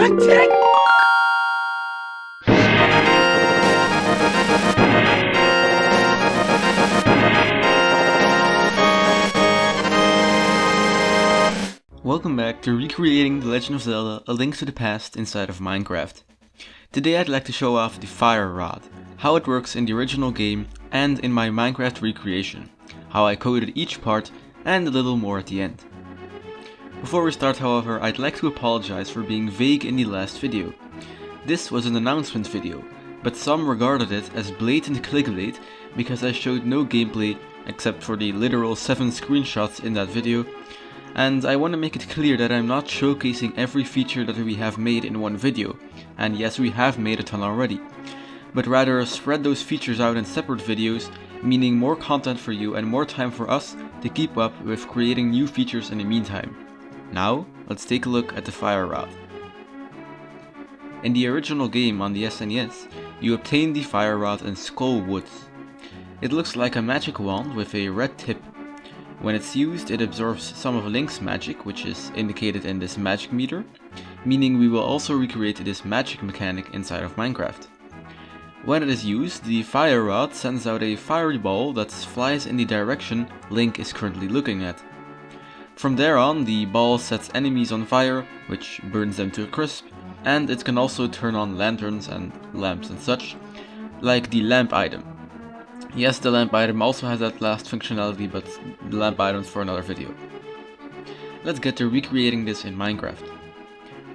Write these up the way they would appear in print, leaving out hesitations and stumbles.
Welcome back to recreating The Legend of Zelda: A Link to the Past inside of Minecraft. Today I'd like to show off the fire rod, how it works in the original game and in my Minecraft recreation, how I coded each part and a little more at the end. Before we start, however, I'd like to apologize for being vague in the last video. This was an announcement video, but some regarded it as blatant clickbait because I showed no gameplay except for the literal 7 screenshots in that video. And I want to make it clear that I'm not showcasing every feature that we have made in one video, and yes, we have made a ton already, but rather spread those features out in separate videos, meaning more content for you and more time for us to keep up with creating new features in the meantime. Now, let's take a look at the fire rod. In the original game on the SNES, you obtain the fire rod in Skull Woods. It looks like a magic wand with a red tip. When it's used, it absorbs some of Link's magic, which is indicated in this magic meter, meaning we will also recreate this magic mechanic inside of Minecraft. When it is used, the fire rod sends out a fiery ball that flies in the direction Link is currently looking at. From there on, the ball sets enemies on fire, which burns them to a crisp, and it can also turn on lanterns and lamps and such, like the lamp item. Yes, the lamp item also has that last functionality, but the lamp item's for another video. Let's get to recreating this in Minecraft.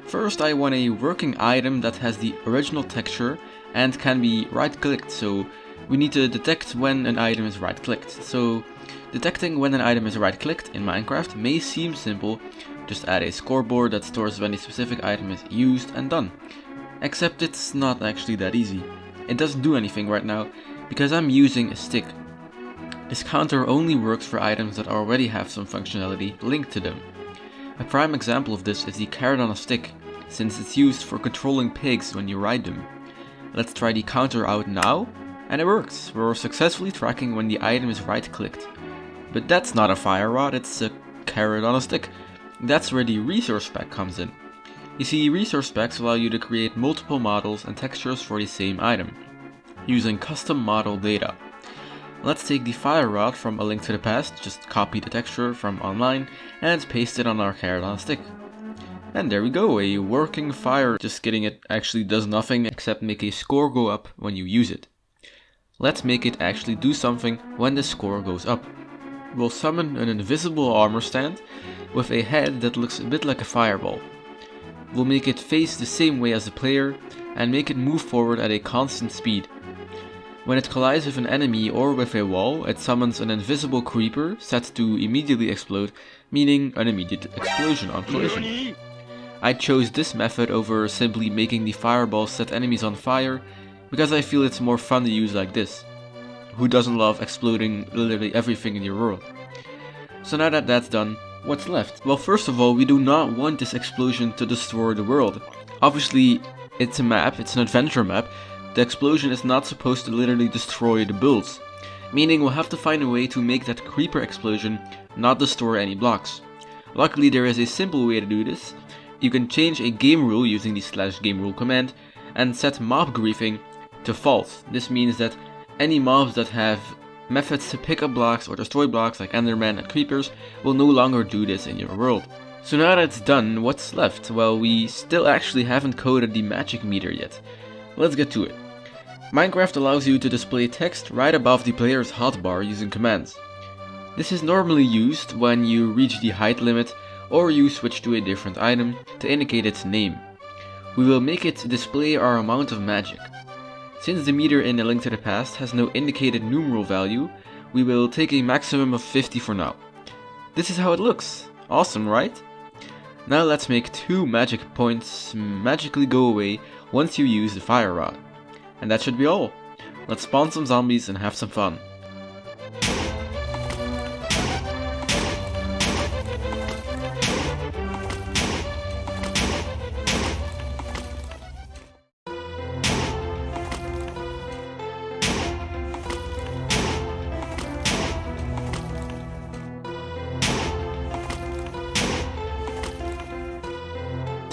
First, I want a working item that has the original texture and can be right-clicked, so we need to detect when an item is right-clicked. So, detecting when an item is right-clicked in Minecraft may seem simple, just add a scoreboard that stores when a specific item is used and done. Except it's not actually that easy. It doesn't do anything right now, because I'm using a stick. This counter only works for items that already have some functionality linked to them. A prime example of this is the carrot on a stick, since it's used for controlling pigs when you ride them. Let's try the counter out now, and it works. We're successfully tracking when the item is right-clicked. But that's not a fire rod, it's a carrot on a stick. That's where the resource pack comes in. You see, resource packs allow you to create multiple models and textures for the same item, using custom model data. Let's take the fire rod from A Link to the Past, just copy the texture from online and paste it on our carrot on a stick. And there we go, a working fire. Just kidding, it actually does nothing except make a score go up when you use it. Let's make it actually do something when the score goes up. We'll summon an invisible armor stand with a head that looks a bit like a fireball. We'll make it face the same way as the player and make it move forward at a constant speed. When it collides with an enemy or with a wall, it summons an invisible creeper set to immediately explode, meaning an immediate explosion on collision. I chose this method over simply making the fireball set enemies on fire, because I feel it's more fun to use like this. Who doesn't love exploding literally everything in your world? So now that that's done, what's left? Well, first of all, we do not want this explosion to destroy the world. Obviously, it's a map, it's an adventure map. The explosion is not supposed to literally destroy the builds, meaning we'll have to find a way to make that creeper explosion not destroy any blocks. Luckily, there is a simple way to do this. You can change a game rule using the /game rule command and set mob griefing to false. This means that any mobs that have methods to pick up blocks or destroy blocks like endermen and creepers will no longer do this in your world. So now that it's done, what's left? Well, we still actually haven't coded the magic meter yet. Let's get to it. Minecraft allows you to display text right above the player's hotbar using commands. This is normally used when you reach the height limit or you switch to a different item to indicate its name. We will make it display our amount of magic. Since the meter in A Link to the Past has no indicated numeral value, we will take a maximum of 50 for now. This is how it looks. Awesome, right? Now let's make 2 magic points magically go away once you use the fire rod. And that should be all. Let's spawn some zombies and have some fun.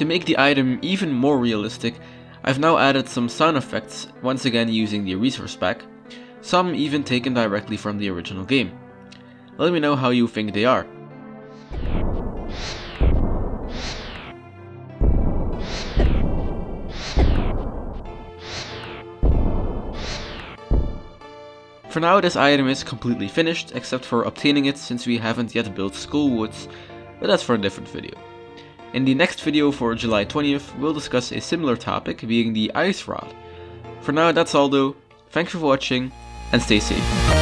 To make the item even more realistic, I've now added some sound effects, once again using the resource pack, some even taken directly from the original game. Let me know how you think they are. For now, this item is completely finished, except for obtaining it since we haven't yet built Skullwoods, but that's for a different video. In the next video for July 20th, we'll discuss a similar topic, being the Ice Rod. For now, that's all though. Thanks for watching, and stay safe.